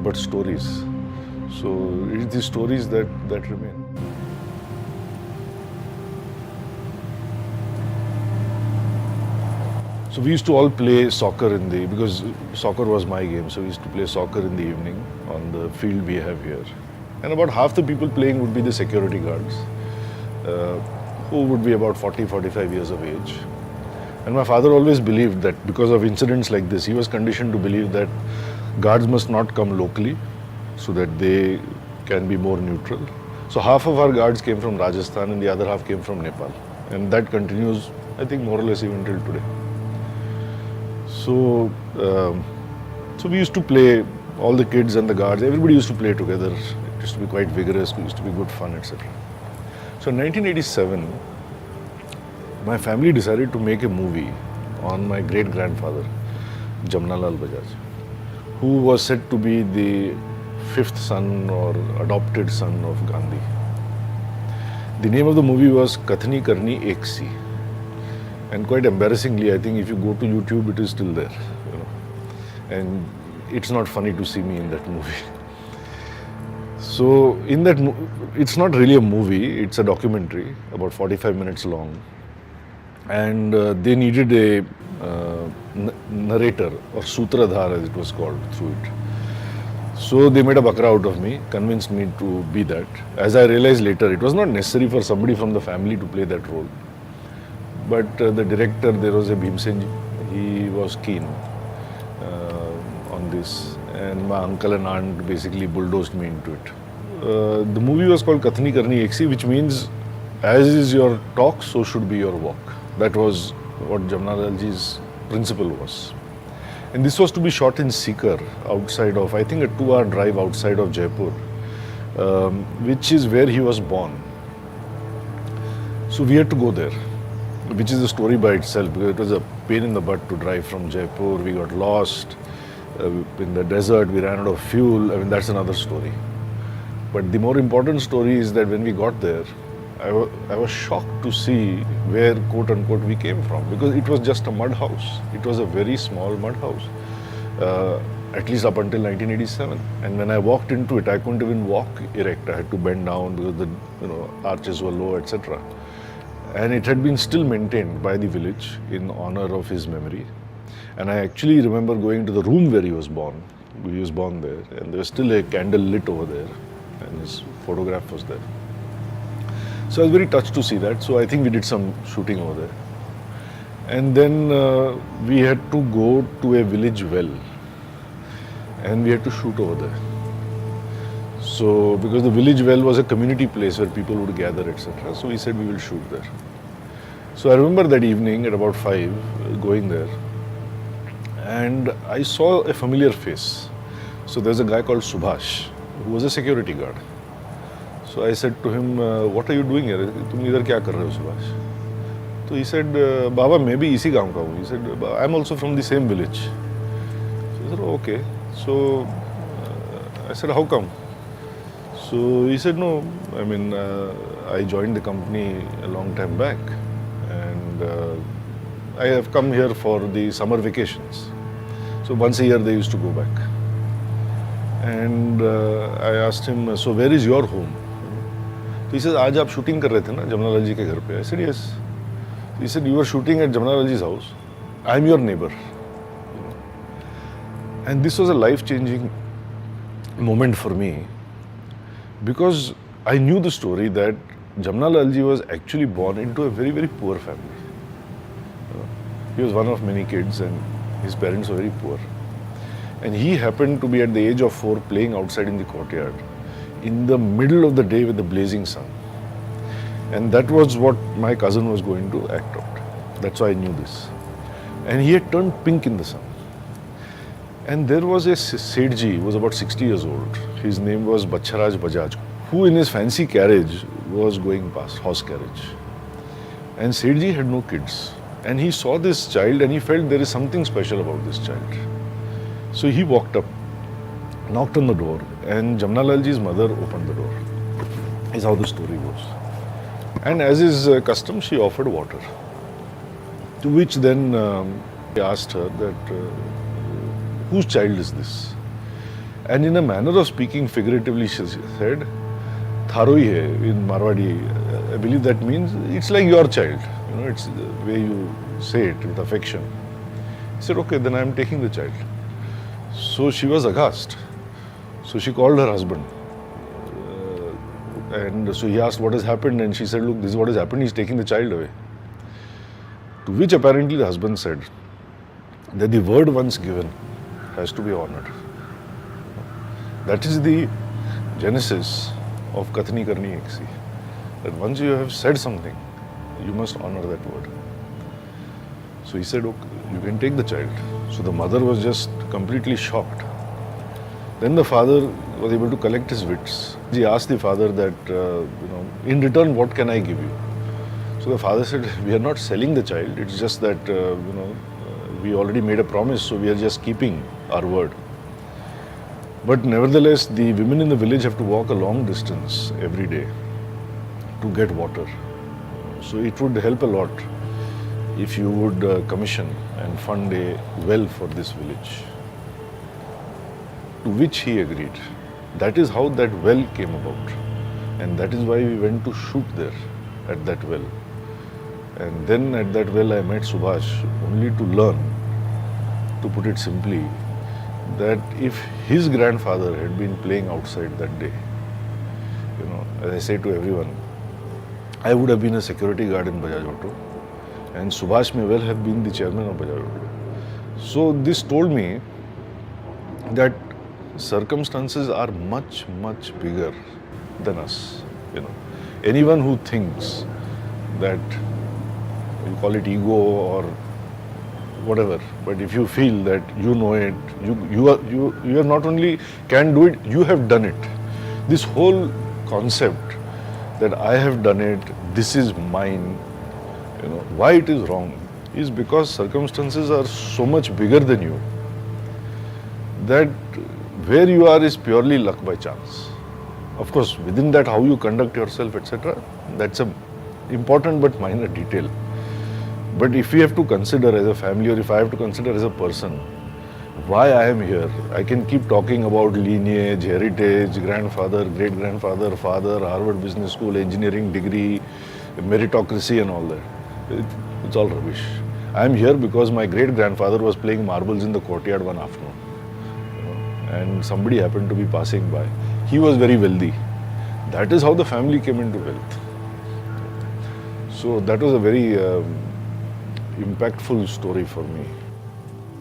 but stories. So it's the stories that remain. So we used to all play soccer because soccer was my game, so we used to play soccer in the evening on the field we have here. And about half the people playing would be the security guards, who would be about 40, 45 years of age. And my father always believed that because of incidents like this, he was conditioned to believe that guards must not come locally so that they can be more neutral. So half of our guards came from Rajasthan and the other half came from Nepal. And that continues, I think, more or less even till today. So we used to play, all the kids and the guards, everybody used to play together. It used to be quite vigorous, it used to be good fun, etc. So in 1987, my family decided to make a movie on my great-grandfather, Jamnalal Bajaj, who was said to be the fifth son or adopted son of Gandhi. The name of the movie was Kathni Karni Ek Si. And quite embarrassingly, I think if you go to YouTube, it is still there. And it's not funny to see me in that movie. So in that, it's not really a movie, it's a documentary, about 45 minutes long. And they needed a narrator, or sutradhar as it was called, through it. So they made a bakra out of me, convinced me to be that. As I realized later, it was not necessary for somebody from the family to play that role. But the director, there was a Bhimsenji, he was keen on this. And my uncle and aunt basically bulldozed me into it. The movie was called Kathni Karni Ek Si, which means as is your talk, so should be your walk. That was what Jamnalalji's principle was. And this was to be shot in Sikar, outside of, I think a 2-hour drive outside of Jaipur, which is where he was born. So we had to go there, which is a story by itself, because it was a pain in the butt to drive from Jaipur. We got lost in the desert, we ran out of fuel. I mean, that's another story. But the more important story is that when we got there, I was shocked to see where, quote unquote, we came from, because it was just a mud house. It was a very small mud house, at least up until 1987. And when I walked into it, I couldn't even walk erect. I had to bend down because the arches were low, etc. And it had been still maintained by the village in honor of his memory. And I actually remember going to the room where he was born. He was born there, and there was still a candle lit over there, and his photograph was there. So I was very touched to see that. So I think we did some shooting over there. And then we had to go to a village well, and we had to shoot over there. So because the village well was a community place where people would gather, etc. So we said we will shoot there. So I remember that evening at about 5, going there, and I saw a familiar face. So there's a guy called Subhash, who was a security guard. So I said to him, what are you doing here? तुम इधर क्या कर रहे हो, Subhash? So he said, Baba, maybe इसी गांव का हूँ. He said, I'm also from the same village. So I said, oh, okay. So I said, how come? So he said, no, I mean, I joined the company a long time back, and I have come here for the summer vacations. So once a year they used to go back. And I asked him, so where is your home? So he said, आज आप shooting कर रहे थे ना जमनालाल जी के घर पे? I said, yes. He said, you were shooting at Jamnalal ji's house. I'm your neighbor. And this was a life-changing moment for me, because I knew the story that Jamnalal ji was actually born into a very, very poor family. He was one of many kids, and his parents were very poor. And he happened to be at the age of 4 playing outside in the courtyard in the middle of the day with the blazing sun. And that was what my cousin was going to act out. That's why I knew this. And he had turned pink in the sun. And there was a Sethji who was about 60 years old. His name was Bacharaj Bajaj, who in his fancy carriage was going past, horse carriage. And Sethji had no kids. And he saw this child and he felt there is something special about this child. So he walked up, knocked on the door, and Jamnalal ji's mother opened the door. Is how the story goes. And as is custom, she offered water. To which then he asked her that, whose child is this? And in a manner of speaking figuratively, she said, Tharoi hai in Marwadi. I believe that means it's like your child. It's the way you say it with affection. He said, okay, then I'm taking the child. So she was aghast. So she called her husband. And so he asked what has happened, and she said, look, this is what has happened, he's taking the child away. To which apparently the husband said that the word once given has to be honored. That is the genesis of Kathni Karni Eksi. That once you have said something, you must honor that word. So he said, okay, you can take the child. So the mother was just completely shocked. Then the father was able to collect his wits. He asked the father that, in return, what can I give you? So the father said, we are not selling the child. It's just that, we already made a promise, so we are just keeping our word. But nevertheless, the women in the village have to walk a long distance every day to get water. So it would help a lot if you would commission and fund a well for this village. To which he agreed. That is how that well came about. And that is why we went to shoot there at that well. And then at that well I met Subhash only to learn, to put it simply, that if his grandfather had been playing outside that day, as I say to everyone, I would have been a security guard in Bajaj Auto, and Subhash may well have been the chairman of Bajaj Auto. So this told me that circumstances are much, much bigger than us. Anyone who thinks that you call it ego or whatever, but if you feel that you know it, you are not only can do it, you have done it. This whole concept that I have done it, this is mine, why it is wrong is because circumstances are so much bigger than you that where you are is purely luck by chance. Of course, within that, how you conduct yourself, etc., that's a important but minor detail. But if we have to consider as a family, or if I have to consider as a person, why I am here, I can keep talking about lineage, heritage, grandfather, great-grandfather, father, Harvard Business School, engineering degree, meritocracy and all that. It's all rubbish. I am here because my great-grandfather was playing marbles in the courtyard one afternoon. And somebody happened to be passing by. He was very wealthy. That is how the family came into wealth. So that was a very impactful story for me.